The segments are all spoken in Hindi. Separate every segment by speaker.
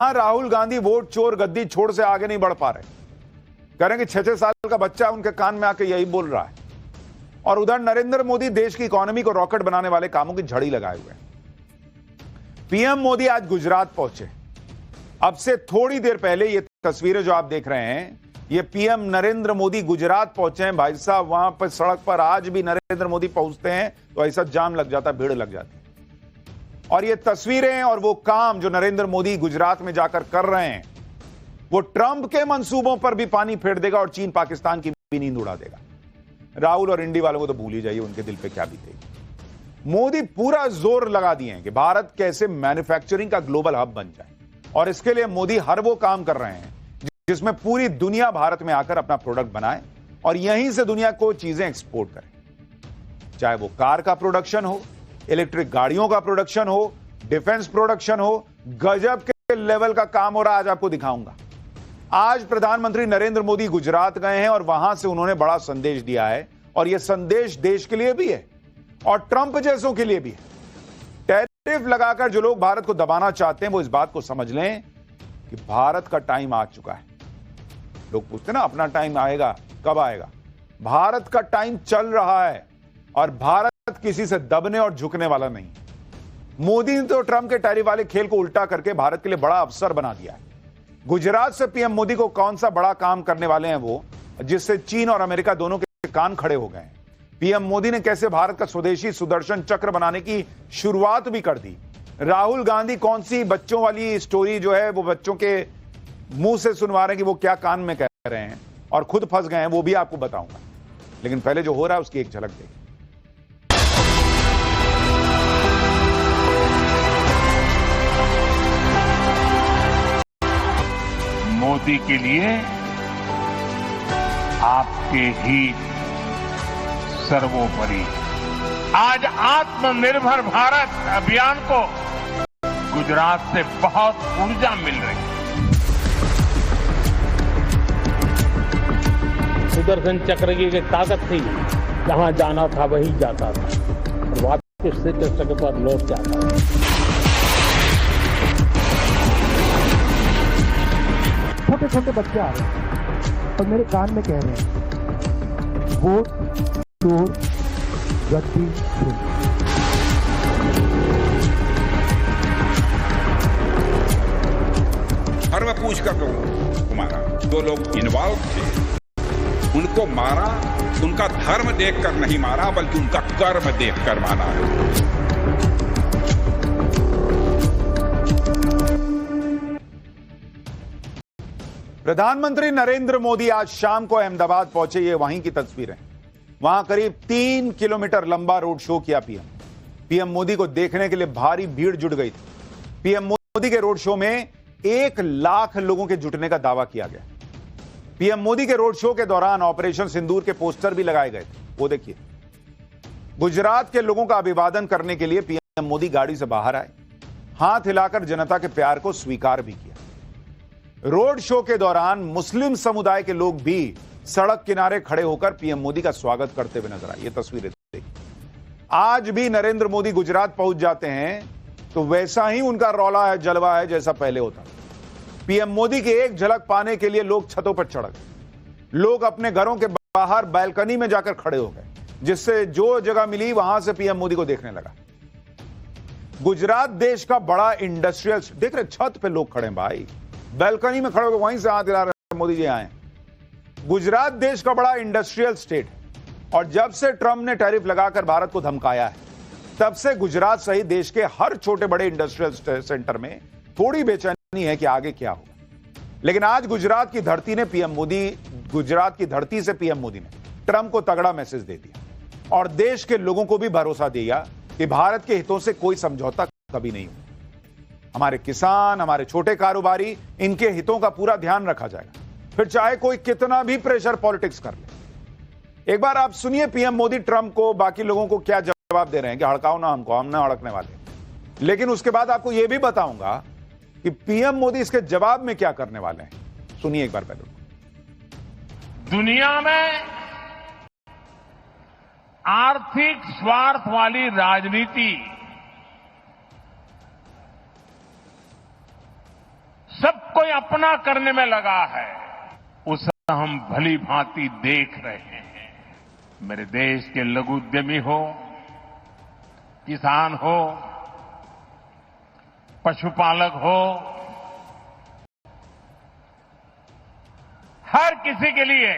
Speaker 1: राहुल गांधी वोट चोर गद्दी छोड़ से आगे नहीं बढ़ पा रहे, कह रहे हैं कि 6-6 साल का बच्चा उनके कान में आके यही बोल रहा है। और उधर नरेंद्र मोदी देश की इकोनॉमी को रॉकेट बनाने वाले कामों की झड़ी लगाए हुए हैं। पीएम मोदी आज गुजरात पहुंचे। अब से थोड़ी देर पहले ये तस्वीरें जो आप देख रहे हैं, ये पीएम नरेंद्र मोदी गुजरात पहुंचे हैं। भाई साहब, वहां पर सड़क पर आज भी नरेंद्र मोदी पहुंचते हैं तो ऐसा जाम लग जाता, भीड़ लग जाती। और ये तस्वीरें और वो काम जो नरेंद्र मोदी गुजरात में जाकर कर रहे हैं, वो ट्रंप के मंसूबों पर भी पानी फेर देगा और चीन पाकिस्तान की भी नींद उड़ा देगा। राहुल और इंडी वालों को तो भूल ही जाइए, उनके दिल पे क्या बीतेगी। मोदी पूरा जोर लगा दिए हैं कि भारत कैसे मैन्युफैक्चरिंग का ग्लोबल हब बन जाए, और इसके लिए मोदी हर वो काम कर रहे हैं जिसमें पूरी दुनिया भारत में आकर अपना प्रोडक्ट बनाए और यहीं से दुनिया को चीजें एक्सपोर्ट करे। चाहे वो कार का प्रोडक्शन हो, इलेक्ट्रिक गाड़ियों का प्रोडक्शन हो, डिफेंस प्रोडक्शन हो, गजब के लेवल का काम हो रहा है। आज आपको दिखाऊंगा। आज प्रधानमंत्री नरेंद्र मोदी गुजरात गए हैं और वहां से उन्होंने बड़ा संदेश दिया है, और यह संदेश देश के लिए भी है और ट्रंप जैसों के लिए भी है। टैरिफ लगाकर जो लोग भारत को दबाना चाहते हैं वो इस बात को समझ लें कि भारत का टाइम आ चुका है। लोग पूछते हैं ना, अपना टाइम आएगा, कब आएगा? भारत का टाइम चल रहा है और भारत किसी से दबने और झुकने वाला नहीं। मोदी ने तो ट्रंप के टैरिफ वाले खेल को उल्टा करके भारत के लिए बड़ा अवसर बना दिया है। गुजरात से पीएम मोदी को कौन सा बड़ा काम करने वाले हैं वो, जिससे चीन और अमेरिका दोनों के कान खड़े हो गए हैं। पीएम मोदी ने कैसे भारत का स्वदेशी सुदर्शन चक्र बनाने की शुरुआत भी कर दी। राहुल गांधी कौन सी बच्चों वाली स्टोरी जो है वो बच्चों के मुंह से सुनवा रहे हैं कि वो क्या कान में कह रहे हैं और खुद फंस गए हैं, वो भी आपको बताऊंगा। लेकिन पहले जो हो रहा है उसकी एक झलक देखिए।
Speaker 2: मोदी के लिए आपके हित सर्वोपरि। आज आत्मनिर्भर भारत अभियान को गुजरात से बहुत ऊर्जा मिल रही है।
Speaker 3: सुदर्शन चक्र की एक ताकत थी, जहां जाना था वही जाता था और वापस से चक्र पर लौट जाता था।
Speaker 4: छोटे छोटे बच्चे आ रहे हैं और मेरे कान में कह रहे हैं, वोट चोर गद्दी छीन।
Speaker 5: और मैं पूछ कर कहूं, मारा 2 लोग इन्वॉल्व थे, उनको मारा उनका धर्म देखकर नहीं मारा, बल्कि उनका कर्म देखकर मारा है।
Speaker 1: प्रधानमंत्री नरेंद्र मोदी आज शाम को अहमदाबाद पहुंचे। ये वहीं की तस्वीरें। वहां करीब 3 किलोमीटर लंबा रोड शो किया पीएम मोदी को देखने के लिए भारी भीड़ जुट गई थी। पीएम मोदी के रोड शो में 1 लाख लोगों के जुटने का दावा किया गया। पीएम मोदी के रोड शो के दौरान ऑपरेशन सिंदूर के पोस्टर भी लगाए गए थे, वो देखिए। गुजरात के लोगों का अभिवादन करने के लिए पीएम मोदी गाड़ी से बाहर आए, हाथ हिलाकर जनता के प्यार को स्वीकार भी किया। रोड शो के दौरान मुस्लिम समुदाय के लोग भी सड़क किनारे खड़े होकर पीएम मोदी का स्वागत करते हुए नजर आए। ये तस्वीरें देखिए। आज भी नरेंद्र मोदी गुजरात पहुंच जाते हैं तो वैसा ही उनका रौला है, जलवा है जैसा पहले होता। पीएम मोदी की एक झलक पाने के लिए लोग छतों पर चढ़ गए। लोग अपने घरों के बाहर बालकनी में जाकर खड़े हो गए, जिससे जो जगह मिली वहां से पीएम मोदी को देखने लगा। गुजरात देश का बड़ा इंडस्ट्रियल, देख रहे छत पे लोग खड़े हैं भाई, बालकनी में खड़े हो वहीं से हाथ हिला रहे, मोदी जी आए। गुजरात देश का बड़ा इंडस्ट्रियल स्टेट है और जब से ट्रंप ने टैरिफ लगाकर भारत को धमकाया है, तब से गुजरात सहित देश के हर छोटे बड़े इंडस्ट्रियल सेंटर में थोड़ी बेचैनी है कि आगे क्या होगा। लेकिन आज गुजरात की धरती से पीएम मोदी ने ट्रंप को तगड़ा मैसेज दे दिया और देश के लोगों को भी भरोसा दिया कि भारत के हितों से कोई समझौता कभी नहीं होगा। हमारे किसान, हमारे छोटे कारोबारी, इनके हितों का पूरा ध्यान रखा जाएगा, फिर चाहे कोई कितना भी प्रेशर पॉलिटिक्स कर ले। एक बार आप सुनिए पीएम मोदी ट्रंप को, बाकी लोगों को क्या जवाब दे रहे हैं कि हड़काओ ना हमको, हम ना हड़कने वाले। लेकिन उसके बाद आपको यह भी बताऊंगा कि पीएम मोदी इसके जवाब में क्या करने वाले हैं। सुनिए एक बार पहले।
Speaker 2: दुनिया में आर्थिक स्वार्थ वाली राजनीति सब कोई अपना करने में लगा है, उसे हम भली भांति देख रहे हैं। मेरे देश के लघु उद्यमी हो, किसान हो, पशुपालक हो, हर किसी के लिए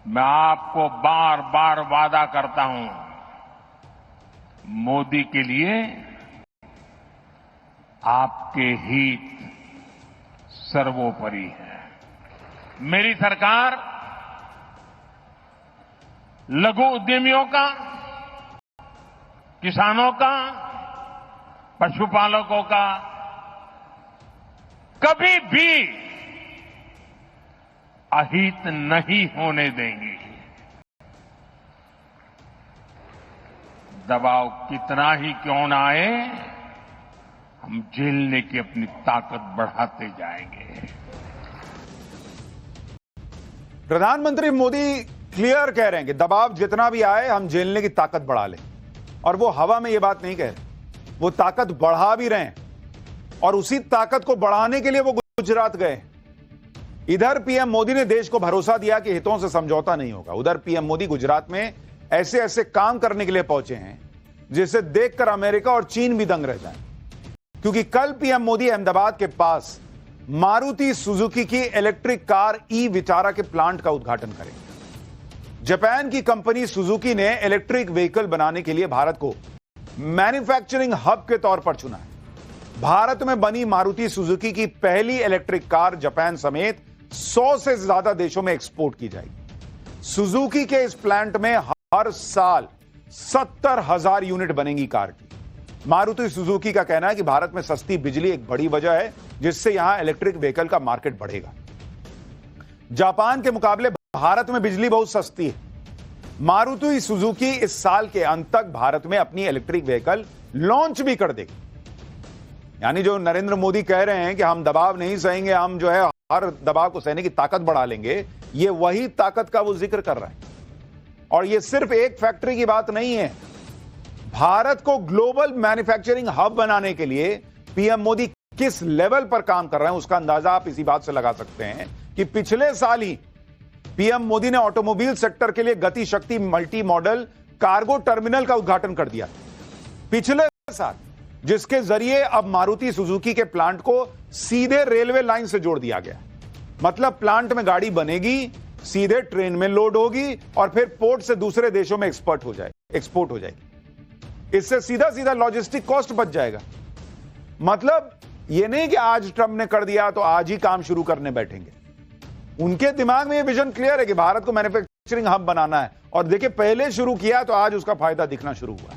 Speaker 2: मैं आपको बार बार वादा करता हूं, मोदी के लिए आपके हित सर्वोपरि है। मेरी सरकार लघु उद्यमियों का, किसानों का, पशुपालकों का कभी भी अहित नहीं होने देंगी। दबाव कितना ही क्यों ना आए, हम झेलने की अपनी ताकत बढ़ाते जाएंगे।
Speaker 1: प्रधानमंत्री मोदी क्लियर कह रहे हैं कि दबाव जितना भी आए हम झेलने की ताकत बढ़ा लें। और वो हवा में ये बात नहीं कह रहे, वो ताकत बढ़ा भी रहे हैं। और उसी ताकत को बढ़ाने के लिए वो गुजरात गए। इधर पीएम मोदी ने देश को भरोसा दिया कि हितों से समझौता नहीं होगा, उधर पीएम मोदी गुजरात में ऐसे ऐसे काम करने के लिए पहुंचे हैं जिसे देखकर अमेरिका और चीन भी दंग रह जाए। क्योंकि कल पीएम मोदी अहमदाबाद के पास मारुति सुजुकी की इलेक्ट्रिक कार ई विटारा के प्लांट का उद्घाटन करेंगे। जापान की कंपनी सुजुकी ने इलेक्ट्रिक व्हीकल बनाने के लिए भारत को मैन्युफैक्चरिंग हब के तौर पर चुना है। भारत में बनी मारुति सुजुकी की पहली इलेक्ट्रिक कार जापान समेत 100 से ज्यादा देशों में एक्सपोर्ट की जाएगी। सुजुकी के इस प्लांट में हर साल 70,000 यूनिट बनेंगी कार की। मारुति सुजुकी का कहना है कि भारत में सस्ती बिजली एक बड़ी वजह है जिससे यहां इलेक्ट्रिक व्हीकल का मार्केट बढ़ेगा। जापान के मुकाबले भारत में बिजली बहुत सस्ती है। मारुति सुजुकी इस साल के अंत तक भारत में अपनी इलेक्ट्रिक व्हीकल लॉन्च भी कर देगी। यानी जो नरेंद्र मोदी कह रहे हैं कि हम दबाव नहीं सहेंगे, हम जो है हर दबाव को सहने की ताकत बढ़ा लेंगे, ये वही ताकत का वो जिक्र कर रहा है। और ये सिर्फ एक फैक्ट्री की बात नहीं है। भारत को ग्लोबल मैन्युफैक्चरिंग हब बनाने के लिए पीएम मोदी किस लेवल पर काम कर रहे हैं उसका अंदाजा आप इसी बात से लगा सकते हैं कि पिछले साल ही पीएम मोदी ने ऑटोमोबाइल सेक्टर के लिए गति शक्ति मल्टी मॉडल कार्गो टर्मिनल का उद्घाटन कर दिया पिछले साल, जिसके जरिए अब मारुति सुजुकी के प्लांट को सीधे रेलवे लाइन से जोड़ दिया गया। मतलब प्लांट में गाड़ी बनेगी, सीधे ट्रेन में लोड होगी और फिर पोर्ट से दूसरे देशों में एक्सपोर्ट हो जाएगी। इससे सीधा सीधा लॉजिस्टिक कॉस्ट बच जाएगा। मतलब यह नहीं कि आज ट्रंप ने कर दिया तो आज ही काम शुरू करने बैठेंगे। उनके दिमाग में यह विजन क्लियर है कि भारत को मैन्युफैक्चरिंग हब बनाना है। और देखिए, पहले शुरू किया तो आज उसका फायदा दिखना शुरू हुआ।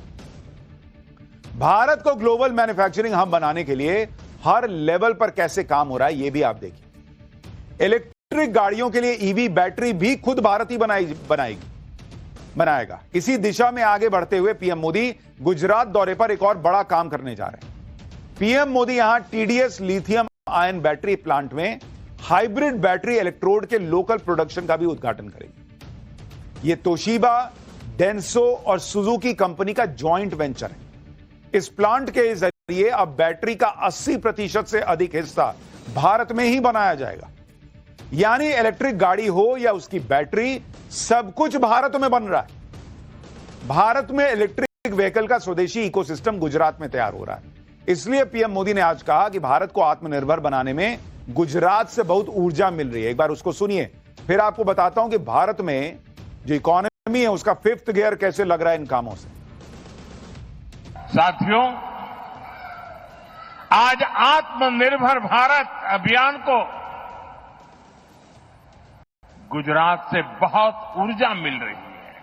Speaker 1: भारत को ग्लोबल मैन्युफैक्चरिंग हब बनाने के लिए हर लेवल पर कैसे काम हो रहा है यह भी आप देखिए। इलेक्ट्रिक गाड़ियों के लिए ईवी बैटरी भी खुद भारत ही बनाएगा। इसी दिशा में आगे बढ़ते हुए पीएम मोदी गुजरात दौरे पर एक और बड़ा काम करने जा रहे हैं। पीएम मोदी यहां TDS lithium ion battery plant में हाइब्रिड बैटरी इलेक्ट्रोड के लोकल प्रोडक्शन का भी उद्घाटन करेंगे। यह तोशिबा, डेंसो और सुजुकी कंपनी का जॉइंट वेंचर है। इस प्लांट के जरिए अब बैटरी का 80% से अधिक हिस्सा भारत में ही बनाया जाएगा। यानी इलेक्ट्रिक गाड़ी हो या उसकी बैटरी, सब कुछ भारत में बन रहा है। भारत में इलेक्ट्रिक व्हीकल का स्वदेशी इकोसिस्टम गुजरात में तैयार हो रहा है। इसलिए पीएम मोदी ने आज कहा कि भारत को आत्मनिर्भर बनाने में गुजरात से बहुत ऊर्जा मिल रही है। एक बार उसको सुनिए, फिर आपको बताता हूं कि भारत में जो इकोनॉमी है उसका 5th गियर कैसे लग रहा है इन कामों से।
Speaker 2: साथियों, आज आत्मनिर्भर भारत अभियान को गुजरात से बहुत ऊर्जा मिल रही है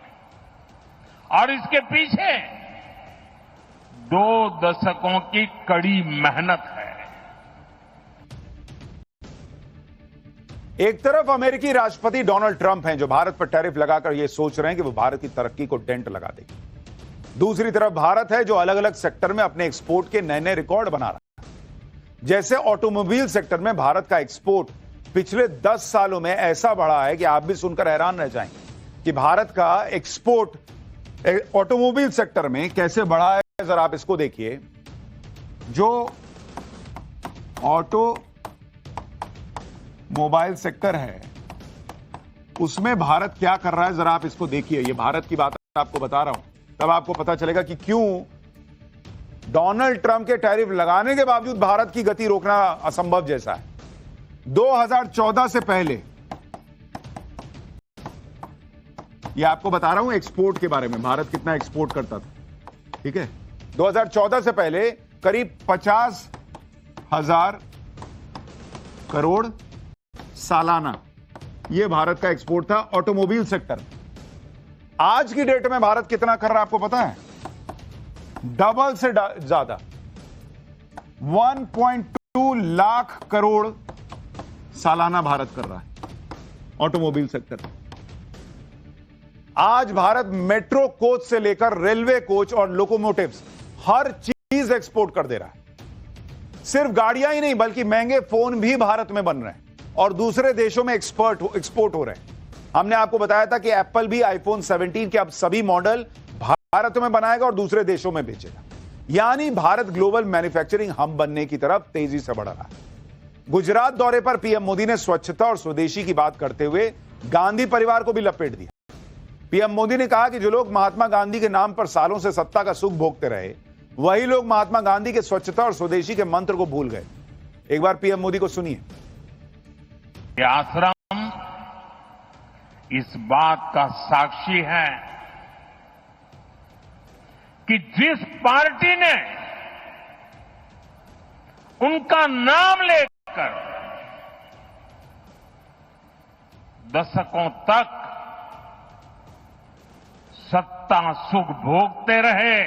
Speaker 2: और इसके पीछे 2 दशकों की कड़ी मेहनत है।
Speaker 1: एक तरफ अमेरिकी राष्ट्रपति डोनाल्ड ट्रंप हैं जो भारत पर टैरिफ लगाकर यह सोच रहे हैं कि वो भारत की तरक्की को डेंट लगा देगी। दूसरी तरफ भारत है जो अलग अलग सेक्टर में अपने एक्सपोर्ट के नए नए रिकॉर्ड बना रहा है। जैसे ऑटोमोबाइल सेक्टर में भारत का एक्सपोर्ट पिछले 10 सालों में ऐसा बढ़ा है कि आप भी सुनकर हैरान रह जाएंगे कि भारत का एक्सपोर्ट ऑटोमोबाइल सेक्टर में कैसे बढ़ा है। जरा आप इसको देखिए, जो ऑटो मोबाइल सेक्टर है, उसमें भारत क्या कर रहा है जरा आप इसको देखिए। ये भारत की बात आपको बता रहा हूं, तब आपको पता चलेगा कि क्यों डोनाल्ड ट्रंप के टैरिफ लगाने के बावजूद भारत की गति रोकना असंभव जैसा है। 2014 से पहले, ये आपको बता रहा हूं एक्सपोर्ट के बारे में, भारत कितना एक्सपोर्ट करता था, ठीक है। 2014 से पहले करीब 50,000 करोड़ सालाना ये भारत का एक्सपोर्ट था ऑटोमोबाइल सेक्टर। आज की डेट में भारत कितना कर रहा है आपको पता है? डबल से ज्यादा, 1.2 लाख करोड़ सालाना भारत कर रहा है ऑटोमोबाइल सेक्टर। आज भारत मेट्रो कोच से लेकर रेलवे कोच और लोकोमोटिव्स हर चीज एक्सपोर्ट कर दे रहा है। सिर्फ गाड़ियां ही नहीं बल्कि महंगे फोन भी भारत में बन रहे हैं और दूसरे देशों में एक्सपोर्ट हो रहे हैं। हमने आपको बताया था कि एप्पल भी आईफोन 17 के अब सभी मॉडल भारत में बनाएगा और दूसरे देशों में बेचेगा। यानी भारत ग्लोबल मैन्युफैक्चरिंग हब बनने की तरफ तेजी से बढ़ रहा है। गुजरात दौरे पर पीएम मोदी ने स्वच्छता और स्वदेशी की बात करते हुए गांधी परिवार को भी लपेट दिया। पीएम मोदी ने कहा कि जो लोग महात्मा गांधी के नाम पर सालों से सत्ता का सुख भोगते रहे, वही लोग महात्मा गांधी के स्वच्छता और स्वदेशी के मंत्र को भूल गए। एक बार पीएम मोदी को सुनिए।
Speaker 2: ये आश्रम इस बात का साक्षी है कि जिस पार्टी ने उनका नाम लेकर दशकों तक सत्ता सुख भोगते रहे,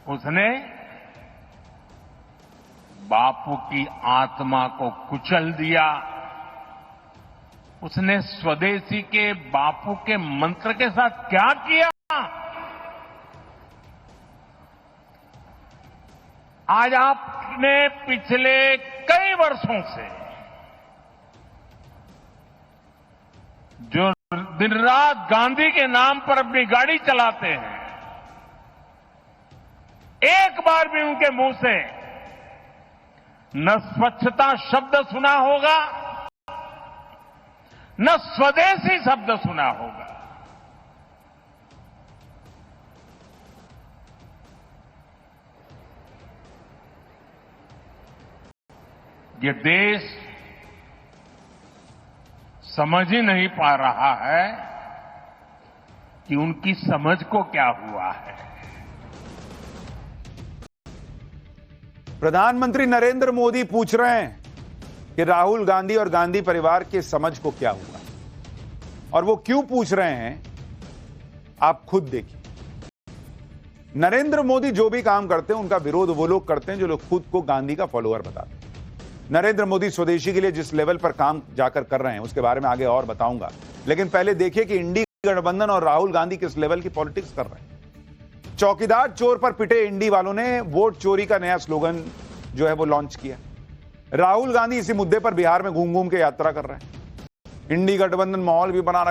Speaker 2: उसने बापू की आत्मा को कुचल दिया। उसने स्वदेशी के बापू के मंत्र के साथ क्या किया? आज आपने पिछले कई वर्षों से जो दिन रात गांधी के नाम पर अपनी गाड़ी चलाते हैं, एक बार भी उनके मुंह से न स्वच्छता शब्द सुना होगा, न स्वदेशी शब्द सुना होगा। ये देश समझ ही नहीं पा रहा है कि उनकी समझ को क्या हुआ है।
Speaker 1: प्रधानमंत्री नरेंद्र मोदी पूछ रहे हैं कि राहुल गांधी और गांधी परिवार के समझ को क्या हुआ, और वो क्यों पूछ रहे हैं आप खुद देखिए। नरेंद्र मोदी जो भी काम करते हैं उनका विरोध वो लोग करते हैं जो लोग खुद को गांधी का फॉलोअर बताते हैं। नरेंद्र मोदी स्वदेशी के लिए जिस लेवल पर काम जाकर कर रहे हैं उसके बारे में आगे और बताऊंगा, लेकिन पहले देखिए कि इंडी गठबंधन और राहुल गांधी किस लेवल की पॉलिटिक्स कर रहे हैं। चौकीदार चोर पर पिटे इंडी वालों ने वोट चोरी का नया स्लोगन जो है वो लॉन्च किया। राहुल गांधी इसी मुद्दे पर बिहार में घूम घूम के यात्रा कर रहे हैं। इंडी गठबंधन माहौल भी बना रहा